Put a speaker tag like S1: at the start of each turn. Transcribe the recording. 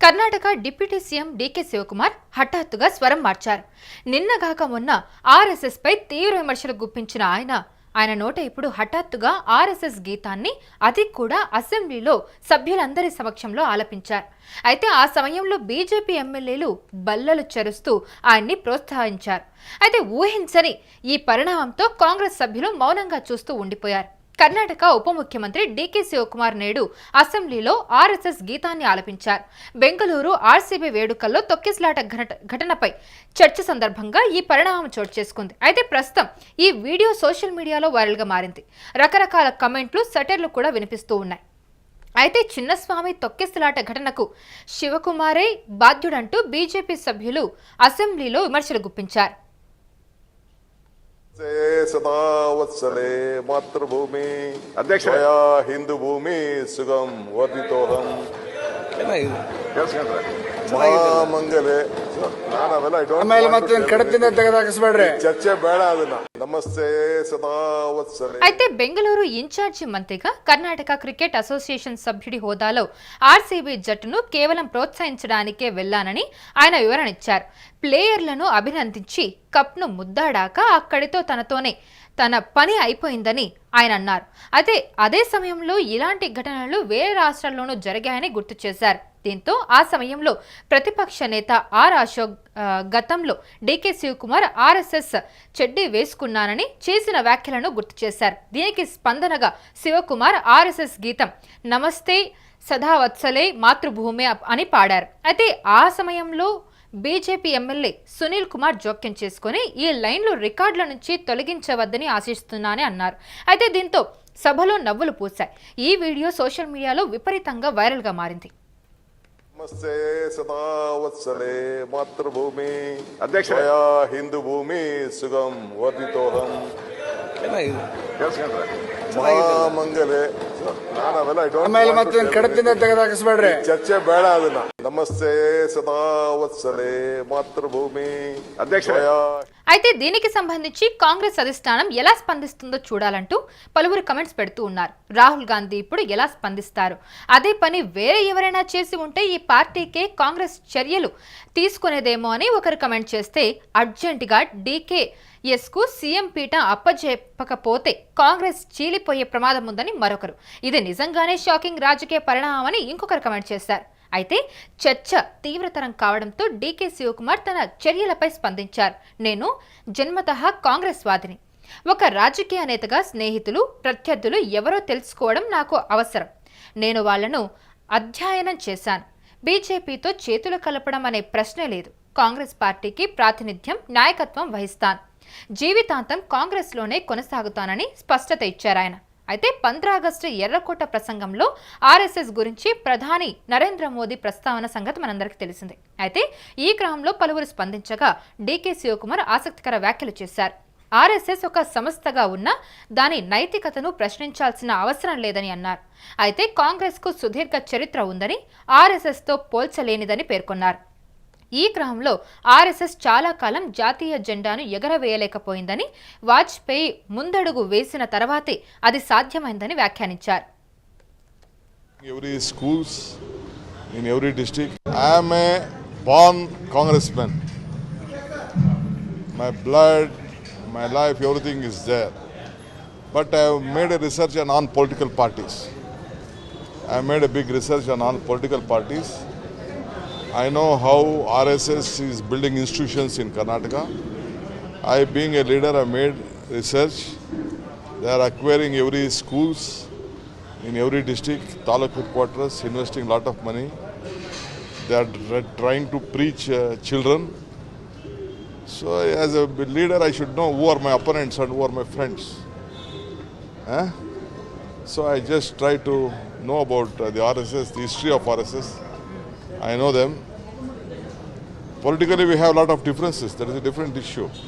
S1: Karnataka deputy CM DK Shivakumar హఠాత్తుగా స్వరం మార్చారు. నిన్నగాక మొన్న ఆర్ఎస్ఎస్ పై తీవ్ర విమర్శలు గుప్పించిన ఆయన నోట ఇప్పుడు హఠాత్తుగా ఆర్ఎస్ఎస్ గీతాన్ని అది కూడా అసెంబ్లీలో సభ్యులందరి సమక్షంలో ఆలపించారు. అయితే ఆ సమయంలో బీజేపీ ఎమ్మెల్యేలు బల్లలు చెరుస్తూ ఆయన్ని ప్రోత్సహించారు. అయితే ఊహించని ఈ పరిణామంతో కాంగ్రెస్ సభ్యులు మౌనంగా చూస్తూ ఉండిపోయారు. కర్ణాటక ఉప ముఖ్యమంత్రి డీకే శివకుమార్ నేడు అసెంబ్లీలో ఆర్ఎస్ఎస్ గీతాన్ని ఆలపించారు. బెంగళూరు ఆర్సీబీ వేడుకల్లో తొక్కిసలాట ఘటనపై చర్చ సందర్భంగా ఈ పరిణామం చోటు చేసుకుంది. అయితే ప్రస్తుతం ఈ వీడియో సోషల్ మీడియాలో వైరల్గా మారింది. రకరకాల కమెంట్లు, సెటర్లు కూడా వినిపిస్తూ ఉన్నాయి. అయితే చిన్నస్వామి తొక్కిసలాట ఘటనకు శివకుమారే బాధ్యుడంటూ బీజేపీ సభ్యులు అసెంబ్లీలో విమర్శలు గుప్పించారు.
S2: सदा वत्सले मातृभूमि अध्यक्ष हिंदू भूमि सुगम वर्धितोहम ಮಂಗಲೆ ಚರ್ಚೆ ಬೇಡ ಅದನ್ನ నమస్తే సదా వత్సలే.
S1: అయితే బెంగళూరు ఇన్ఛార్జి మంత్రిగా కర్ణాటక క్రికెట్ అసోసియేషన్ సభ్యుడి హోదాలో ఆర్సీబీ జట్టును కేవలం ప్రోత్సహించడానికే వెళ్లానని ఆయన వివరణ ఇచ్చారు. ప్లేయర్లను అభినందించి కప్ను ముద్దాడాక అక్కడితో తన పని అయిపోయిందని ఆయన అన్నారు. అదే సమయంలో ఇలాంటి ఘటనలు వేరే రాష్ట్రాల్లోనూ జరిగాయని గుర్తు చేశారు. దీంతో ఆ సమయంలో ప్రతిపక్ష నేత ఆర్ అశోక్ గతంలో డీకే శివకుమార్ ఆర్ఎస్ఎస్ చెడ్డీ వేసుకున్నానని చేసిన వ్యాఖ్యలను గుర్తు చేశారు. దీనికి స్పందనగా శివకుమార్ ఆర్ఎస్ఎస్ గీతం నమస్తే సదావత్సలే మాతృభూమి అని పాడారు. అయితే ఆ సమయంలో బీజేపీ ఎమ్మెల్యే సునీల్ కుమార్ జోక్యం చేసుకుని ఈ లైన్లు రికార్డుల నుంచి తొలగించవద్దని ఆశిస్తున్నానని అన్నారు. అయితే దీంతో సభలో నవ్వులు పూశాయి. ఈ వీడియో సోషల్ మీడియాలో విపరీతంగా వైరల్గా మారింది.
S2: నమస్తే సదా వత్సలే మాతృభూమి అధ్యక్ష హిందూ భూమి సుగం వర్ధితోహం ಮಂಗಲೆ ಚರ್ಚೆ ಬೇಡ ಅದನ್ನ నమస్తే సదా వత్సలే మాతృభూమి అధ్యక్ష.
S1: అయితే దీనికి సంబంధించి కాంగ్రెస్ అధిష్టానం ఎలా స్పందిస్తుందో చూడాలంటూ పలువురు కమెంట్స్ పెడుతూ ఉన్నారు. రాహుల్ గాంధీ ఇప్పుడు ఎలా స్పందిస్తారు? అదే పని వేరే ఎవరైనా చేసి ఉంటే ఈ పార్టీకే కాంగ్రెస్ చర్యలు తీసుకునేదేమో అని ఒకరు కమెంట్ చేస్తే, అర్జెంటుగా డీకేఎస్కు సీఎం పీఠం అప్పజెప్పకపోతే కాంగ్రెస్ చీలిపోయే ప్రమాదం ఉందని మరొకరు, ఇది నిజంగానే షాకింగ్ రాజకీయ పరిణామమని ఇంకొకరు కమెంట్ చేశారు. అయితే చర్చ తీవ్రతరం కావడంతో డీకే శివకుమార్ తన చర్యలపై స్పందించారు. నేను జన్మతః కాంగ్రెస్ వాదిని. ఒక రాజకీయ నేతగా స్నేహితులు, ప్రత్యర్థులు ఎవరో తెలుసుకోవడం నాకు అవసరం. నేను వాళ్లను అధ్యయనం చేశాను. బీజేపీతో చేతులు కలపడం అనే ప్రశ్నే లేదు. కాంగ్రెస్ పార్టీకి ప్రాతినిధ్యం, నాయకత్వం వహిస్తాను. జీవితాంతం కాంగ్రెస్లోనే కొనసాగుతానని స్పష్టత ఇచ్చారు ఆయన. అయితే 15 ఆగస్టు ఎర్రకోట ప్రసంగంలో ఆర్ఎస్ఎస్ గురించి ప్రధాని నరేంద్ర మోదీ ప్రస్తావన సంగతి మనందరికీ తెలిసిందే. అయితే ఈ క్రమంలో పలువురు స్పందించగా డీకే శివకుమార్ ఆసక్తికర వ్యాఖ్యలు చేశారు. ఆర్ఎస్ఎస్ ఒక సంస్థగా ఉన్నా దాని నైతికతను ప్రశ్నించాల్సిన అవసరం లేదని అన్నారు. అయితే కాంగ్రెస్కు సుదీర్ఘ చరిత్ర ఉందని, ఆర్ఎస్ఎస్తో పోల్చలేనిదని పేర్కొన్నారు. ఈ క్రమంలో ఆర్ఎస్ఎస్ చాలా కాలం జాతీయ జెండాను ఎగరవేయలేకపోయిందని, వాజ్పేయి ముందడుగు వేసిన తర్వాతే అది సాధ్యమైందని వ్యాఖ్యానించారు.
S2: Every schools in every district. I am a born congressman. My blood, my life, everything is there. But I have made a research on non-political parties. I have made a big research on non-political parties. I know how RSS is building institutions in Karnataka. I, being a leader, I made research. They are acquiring every schools in every district, taluk headquarters, investing a lot of money. They are trying to preach children. So as a leader, I should know who are my opponents and who are my friends. So I just try to know about the RSS, the history of RSS. I know them. Politically, we have a lot of differences. That is a different issue.